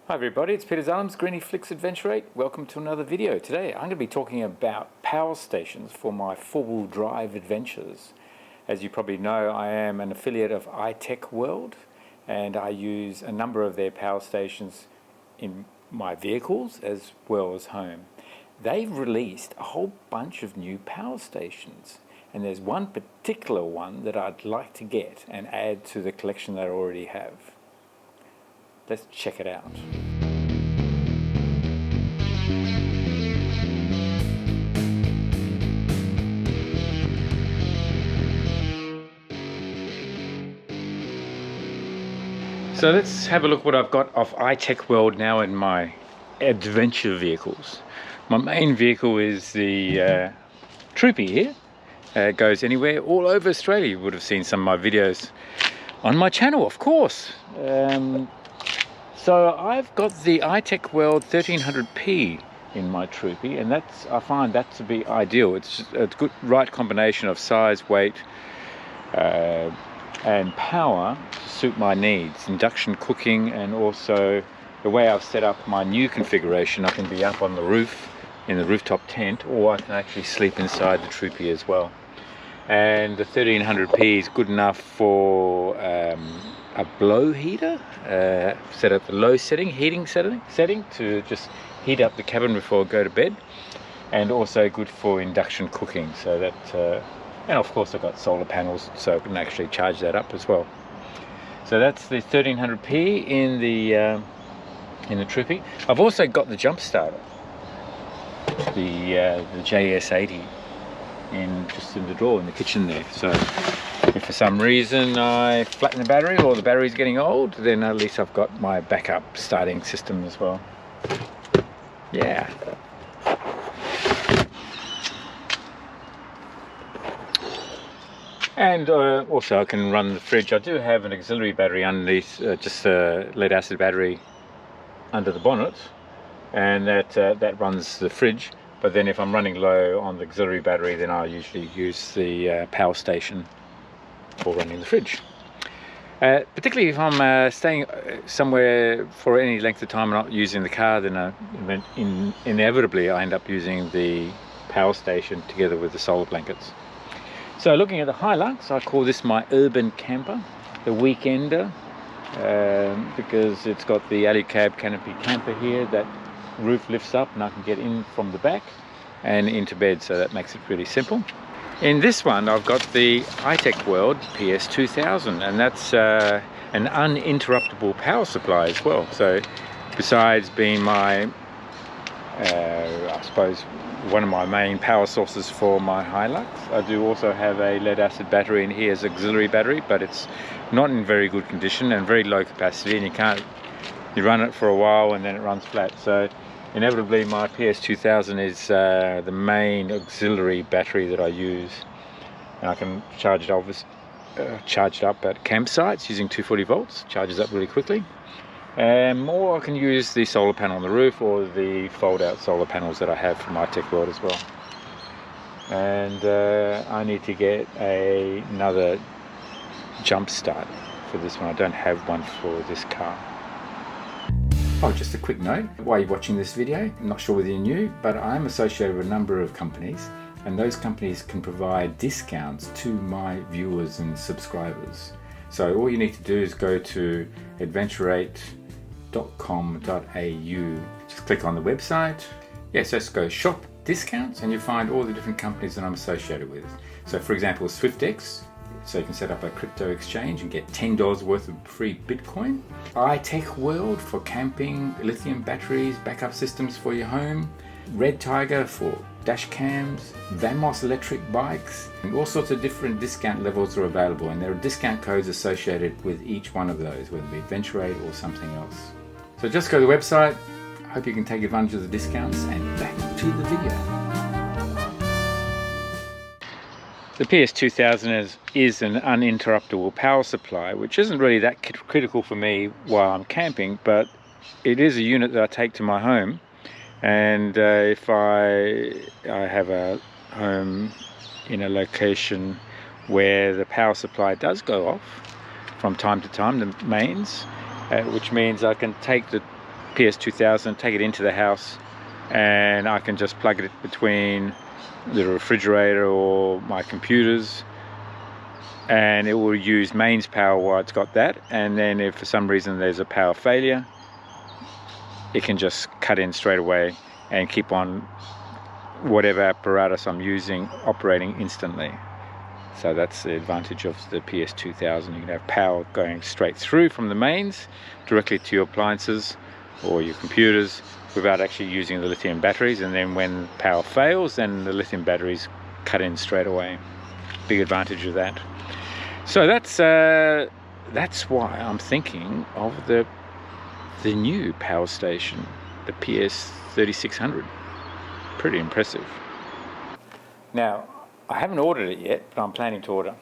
Hi everybody, it's Peter Zalum's Griniflix Adventure 8. Welcome to another video. Today I'm going to be talking about power stations for my four-wheel drive adventures. As you probably know, I am an affiliate of iTechWorld and I use a number of their power stations in my vehicles as well as home. They've released a whole bunch of new power stations and there's one particular one that I'd like to get and add to the collection that I already have. Let's check it out. So let's have a look what I've got of iTechWorld now in my adventure vehicles. My main vehicle is the Troopy here. It goes anywhere all over Australia. You would have seen some of my videos on my channel, of course. So I've got the iTechWorld 1300P in my Troopy, and I find that to be ideal. It's just a good right combination of size, weight, and power to suit my needs. Induction cooking, and also the way I've set up my new configuration, I can be up on the roof in the rooftop tent, or I can actually sleep inside the Troopy as well. And the 1300P is good enough for a blow heater, set at the low heating setting to just heat up the cabin before I go to bed, and also good for induction cooking. So that, and of course I've got solar panels, so I can actually charge that up as well. So that's the 1300P in the Troopy. I've also got the jump starter, the JS80. Just in the drawer in the kitchen there. So if for some reason I flatten the battery or the battery's getting old, then at least I've got my backup starting system as well. Yeah. And also I can run the fridge. I do have an auxiliary battery underneath, just a lead acid battery under the bonnet, and that runs the fridge. But then if I'm running low on the auxiliary battery, then I usually use the power station for running the fridge. Particularly if I'm staying somewhere for any length of time and not using the car, then inevitably I end up using the power station together with the solar blankets. So looking at the Hilux, I call this my urban camper, the weekender, because it's got the alley cab canopy camper here that roof lifts up and I can get in from the back and into bed, so that makes it really simple. In this one I've got the iTechWorld PS3600, and that's an uninterruptible power supply as well. So besides being my I suppose one of my main power sources for my Hilux, I do also have a lead acid battery in here as auxiliary battery, but it's not in very good condition and very low capacity, and you run it for a while and then it runs flat. So inevitably my PS2000 is the main auxiliary battery that I use, and I can charge it up at campsites using 240 volts, charges up really quickly. Or I can use the solar panel on the roof or the fold out solar panels that I have from iTechWorld as well. And I need to get another jump start for this one. I don't have one for this car. Oh, just a quick note, while you're watching this video, I'm not sure whether you knew, but I'm associated with a number of companies, and those companies can provide discounts to my viewers and subscribers. So all you need to do is go to adventure8.com.au, just click on the website. Yes, just go shop discounts and you'll find all the different companies that I'm associated with. So for example, SwiftX, so you can set up a crypto exchange and get $10 worth of free Bitcoin. iTechWorld for camping, lithium batteries, backup systems for your home. REDTIGER for dash cams, BOUNUS electric bikes, and all sorts of different discount levels are available, and there are discount codes associated with each one of those, whether it be Adventure 8 or something else. So just go to the website. I hope you can take advantage of the discounts, and back to the video. The PS2000 is an uninterruptible power supply, which isn't really that critical for me while I'm camping, but it is a unit that I take to my home. And if I have a home in a location where the power supply does go off from time to time, the mains, which means I can take the PS2000, take it into the house, and I can just plug it between the refrigerator or my computers, and it will use mains power while it's got that. And then if for some reason there's a power failure, it can just cut in straight away and keep on whatever apparatus I'm using operating instantly. So that's the advantage of the PS2000. You can have power going straight through from the mains directly to your appliances or your computers without actually using the lithium batteries, and then when power fails, then the lithium batteries cut in straight away. Big advantage of that. So that's why I'm thinking of the new power station, the PS3600. Pretty impressive. Now, I haven't ordered it yet, but I'm planning to order.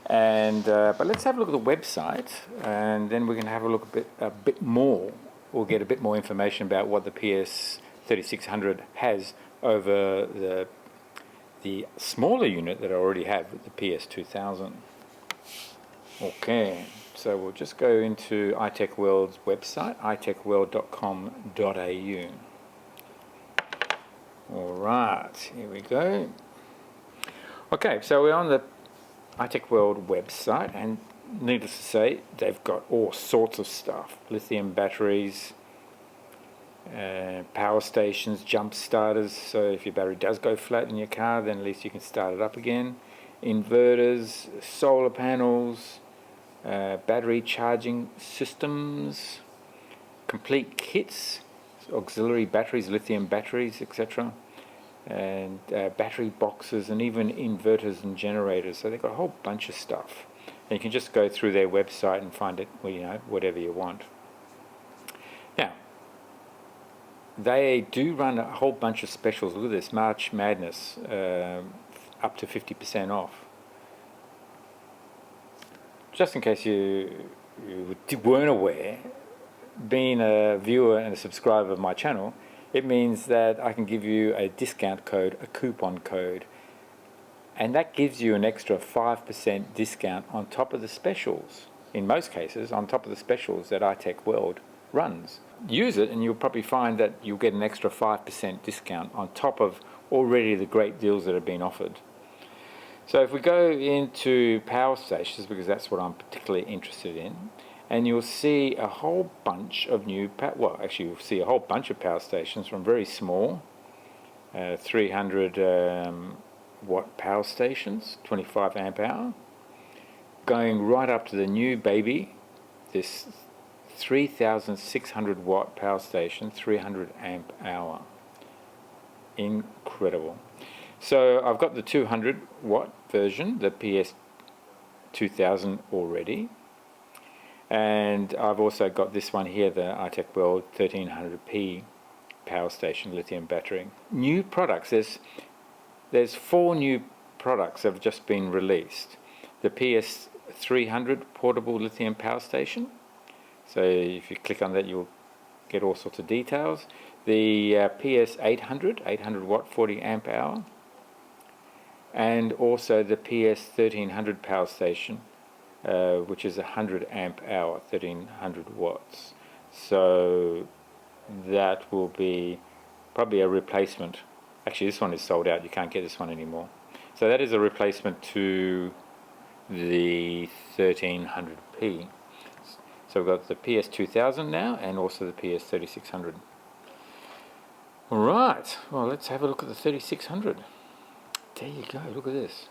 And but let's have a look at the website, and then we can have a look a bit more. We'll get a bit more information about what the PS3600 has over the smaller unit that I already have with the PS2000. Okay, so we'll just go into iTechWorld's website, itechworld.com.au. Alright, here we go. Okay, so we're on the iTechWorld website, and needless to say, they've got all sorts of stuff. Lithium batteries, power stations, jump starters, so if your battery does go flat in your car, then at least you can start it up again. Inverters, solar panels, battery charging systems, complete kits, auxiliary batteries, lithium batteries, etc., and battery boxes, and even inverters and generators. So they've got a whole bunch of stuff, and you can just go through their website and find it, well, you know, whatever you want. Now, they do run a whole bunch of specials. Look at this, March Madness, up to 50% off. Just in case you weren't aware, being a viewer and a subscriber of my channel, it means that I can give you a discount code, a coupon code, and that gives you an extra 5% discount on top of the specials, in most cases on top of the specials that iTechWorld runs. Use it and you'll probably find that you'll get an extra 5% discount on top of already the great deals that have been offered. So if we go into power stations, because that's what I'm particularly interested in, and you'll see a whole bunch of new, well, actually you'll see a whole bunch of power stations from very small, 300 watt power stations, 25 amp hour, going right up to the new baby, this 3600 watt power station, 300 amp hour. Incredible. So I've got the 200 watt version, the PS2000 already, and I've also got this one here, the iTechWorld 1300p power station lithium battery. New products, there's 4 new products that have just been released. The PS300 portable lithium power station, so if you click on that you'll get all sorts of details. The PS800 800 watt 40 amp hour, and also the PS1300 power station, which is 100 amp hour, 1300 watts. So that will be probably a replacement. Actually, this one is sold out, you can't get this one anymore. So that is a replacement to the 1300p. So we've got the PS2000 now, and also the PS3600. Alright, well, let's have a look at the 3600. There you go, look at this.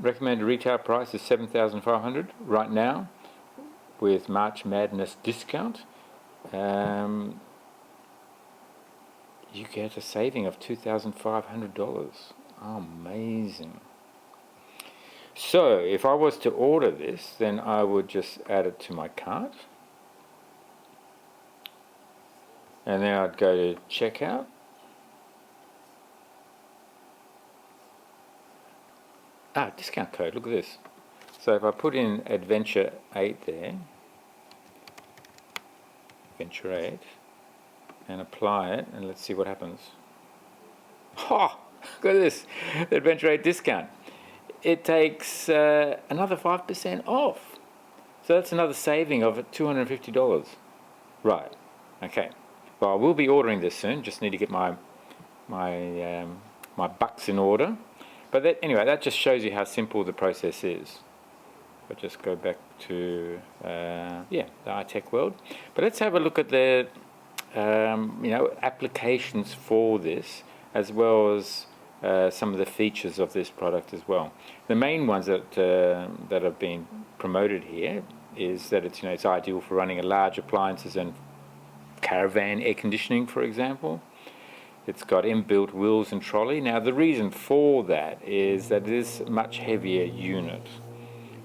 Recommended retail price is $7,500 right now with March Madness discount. You get a saving of $2,500. Amazing. So if I was to order this, then I would just add it to my cart, and then I'd go to checkout. Discount code, look at this. So if I put in Adventure 8 there, Adventure 8, and apply it, and let's see what happens. Oh, look at this, the Adventure 8 discount. It takes another 5% off. So that's another saving of $250. Right. Okay. Well, I will be ordering this soon. Just need to get my bucks in order. But that, anyway, that just shows you how simple the process is. I'll just go back to the iTechWorld. But let's have a look at the applications for this, as well as some of the features of this product as well. The main ones that have been promoted here is that it's ideal for running large appliances and caravan air conditioning, for example. It's got inbuilt wheels and trolley. Now the reason for that is that it is a much heavier unit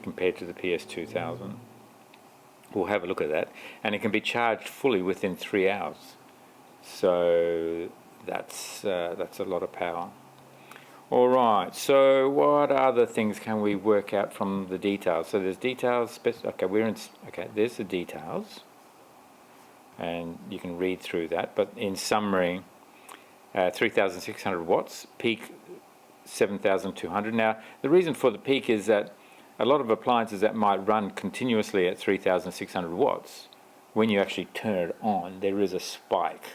compared to the PS2000. We'll have a look at that, and it can be charged fully within 3 hours. So that's a lot of power. All right. So what other things can we work out from the details? So there's details. There's the details, and you can read through that. But in summary, 3,600 watts, peak 7,200. Now the reason for the peak is that a lot of appliances that might run continuously at 3,600 watts, when you actually turn it on, there is a spike.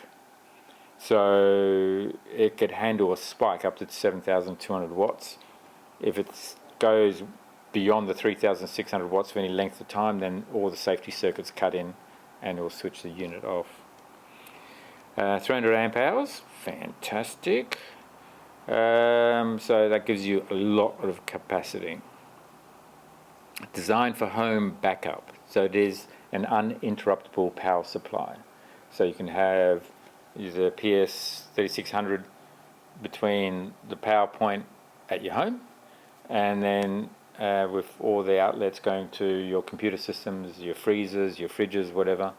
So it could handle a spike up to 7,200 watts. If it goes beyond the 3,600 watts for any length of time, then all the safety circuits cut in and it will switch the unit off. 300 amp hours, fantastic. So that gives you a lot of capacity. Designed for home backup, so it is an uninterruptible power supply. So you can have the PS3600 between the power point at your home, and then with all the outlets going to your computer systems, your freezers, your fridges, whatever,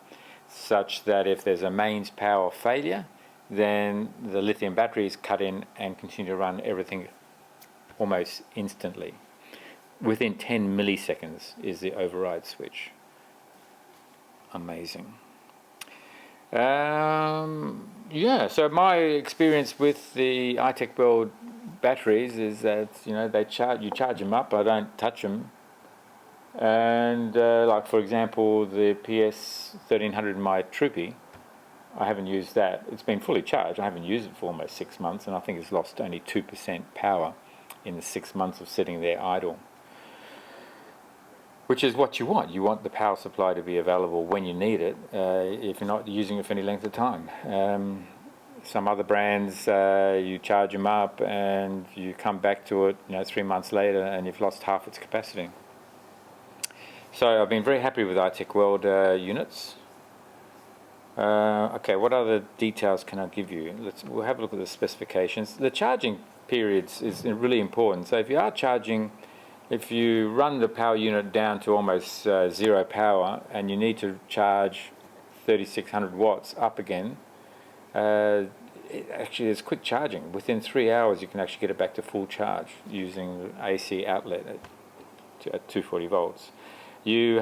such that if there's a mains power failure, then the lithium batteries cut in and continue to run everything almost instantly. Within 10 milliseconds is the override switch. Amazing. So my experience with the iTechWorld batteries is that you charge them up. I don't touch them, and like for example the PS3600 my Troopy, I haven't used that. It's been fully charged. I haven't used it for almost 6 months, and I think it's lost only 2% power in the 6 months of sitting there idle. Which is what you want. You want the power supply to be available when you need it, if you're not using it for any length of time. Some other brands, you charge them up and you come back to it 3 months later and you've lost half its capacity. So I've been very happy with iTechWorld units. Okay, what other details can I give you? We'll have a look at the specifications. The charging periods is really important. So if you run the power unit down to almost zero power and you need to charge 3,600 watts up again, actually there's quick charging. Within 3 hours you can actually get it back to full charge using the AC outlet at 240 volts. You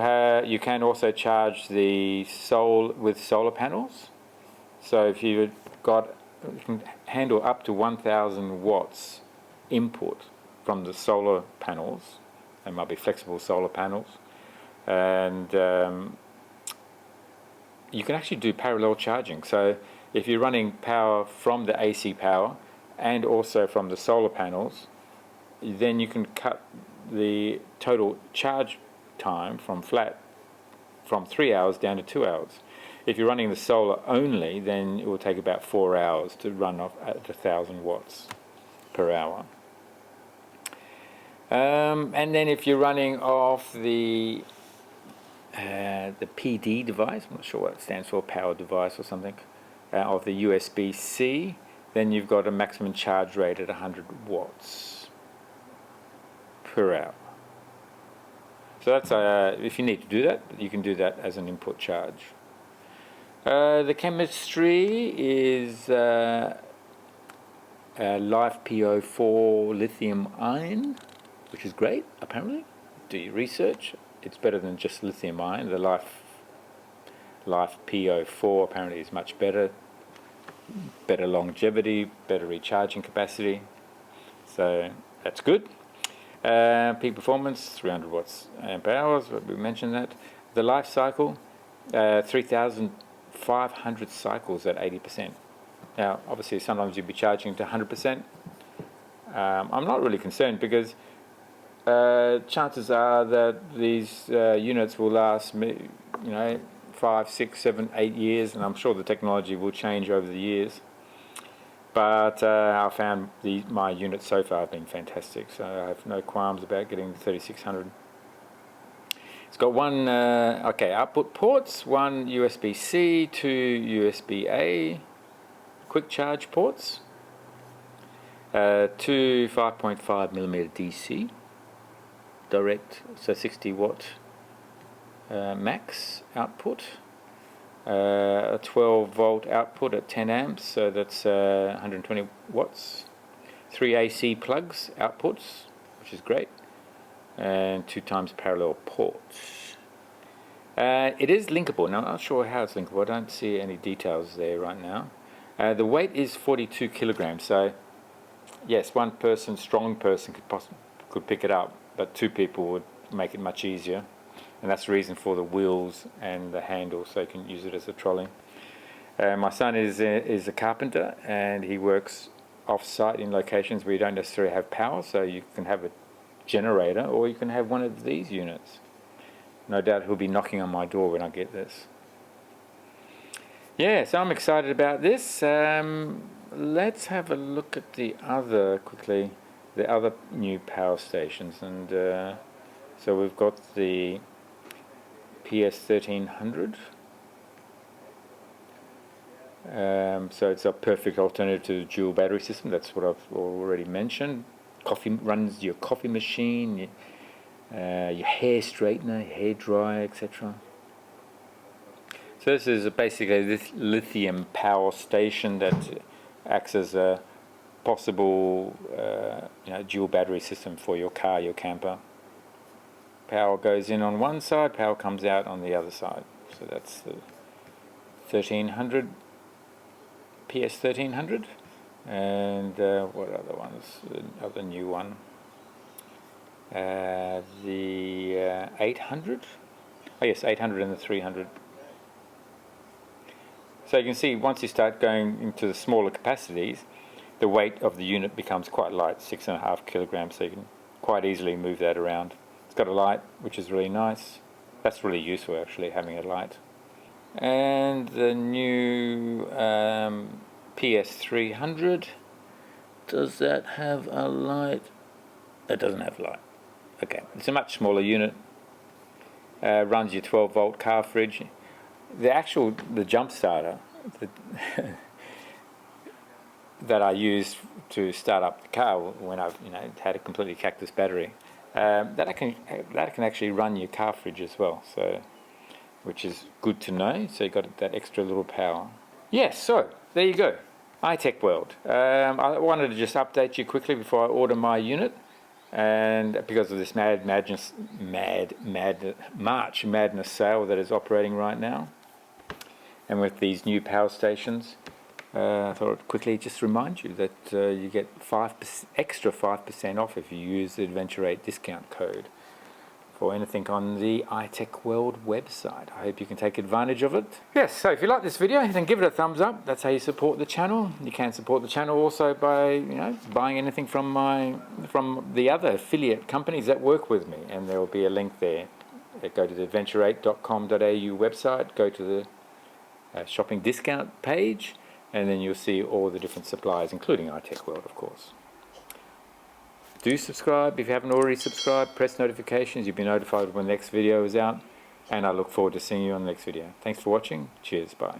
can also charge with solar panels. So if you can handle up to 1,000 watts input from the solar panels. They might be flexible solar panels, and you can actually do parallel charging. So if you're running power from the AC power and also from the solar panels, then you can cut the total charge time from 3 hours down to 2 hours. If you're running the solar only, then it will take about 4 hours to run off at 1,000 watts per hour. And then if you're running off the PD device, I'm not sure what it stands for, power device or something, of the USB-C, then you've got a maximum charge rate at 100 watts per hour. So that's if you need to do that, you can do that as an input charge. The chemistry is LiFePO4 lithium ion, which is great, apparently. Do your research. It's better than just lithium ion. The LiFePO4 apparently is much better. Better longevity, better recharging capacity. So that's good. Peak performance, 300 watts amp hours, we mentioned that. The life cycle, 3,000 500 cycles at 80%. Now, obviously, sometimes you'd be charging to 100%. I'm not really concerned because chances are that these units will last, 5, 6, 7, 8 years, and I'm sure the technology will change over the years. But I found my units so far have been fantastic, so I have no qualms about getting the 3600. It's got one output ports, one USB-C, two USB-A quick charge ports, two 5.5mm DC direct, so 60 watt max output, a 12 volt output at 10 amps, so that's 120 watts, 3 AC plugs outputs, which is great, and 2 times parallel ports. It is linkable. Now I'm not sure how it's linkable, I don't see any details there right now. The weight is 42 kilograms, so yes, one person, strong person could pick it up, but 2 people would make it much easier, and that's the reason for the wheels and the handle, so you can use it as a trolley. My son is a carpenter, and he works off-site in locations where you don't necessarily have power, so you can have a generator or you can have one of these units. No doubt he'll be knocking on my door when I get this. Yeah, so I'm excited about this. Let's have a look at the other new power stations, and so we've got the PS3600. So it's a perfect alternative to the dual battery system. That's what I've already mentioned. Runs your coffee machine, your hair straightener, your hair dryer, etc. So this is basically this lithium power station that acts as a possible dual battery system for your car, your camper. Power goes in on one side, power comes out on the other side. So that's the 1300, PS3600, and what other ones? Other new one. The 800. Oh yes, 800 and the 300. So you can see once you start going into the smaller capacities, the weight of the unit becomes quite light, 6.5 kilograms, so you can quite easily move that around. It's got a light, which is really nice. That's really useful actually, having a light. And the new PS300, does that have a light? It doesn't have a light. Okay, it's a much smaller unit. Runs your 12 volt car fridge. The jump starter that I used to start up the car when I've had a completely cactus battery, that can actually run your car fridge as well. So, which is good to know. So you got that extra little power. Yes. So there you go. iTechWorld. I wanted to just update you quickly before I order my unit. And because of this March Madness sale that is operating right now, and with these new power stations, I thought I'd quickly just remind you that you get extra 5% off if you use the Adventure 8 discount code for anything on the iTechWorld website. I hope you can take advantage of it. Yes, so if you like this video, then give it a thumbs up. That's how you support the channel. You can support the channel also by buying anything from the other affiliate companies that work with me, and there will be a link there. Go to the adventure8.com.au website, go to the shopping discount page, and then you'll see all the different suppliers, including iTechWorld, of course. Do subscribe if you haven't already subscribed. Press notifications. You'll be notified when the next video is out. And I look forward to seeing you on the next video. Thanks for watching. Cheers. Bye.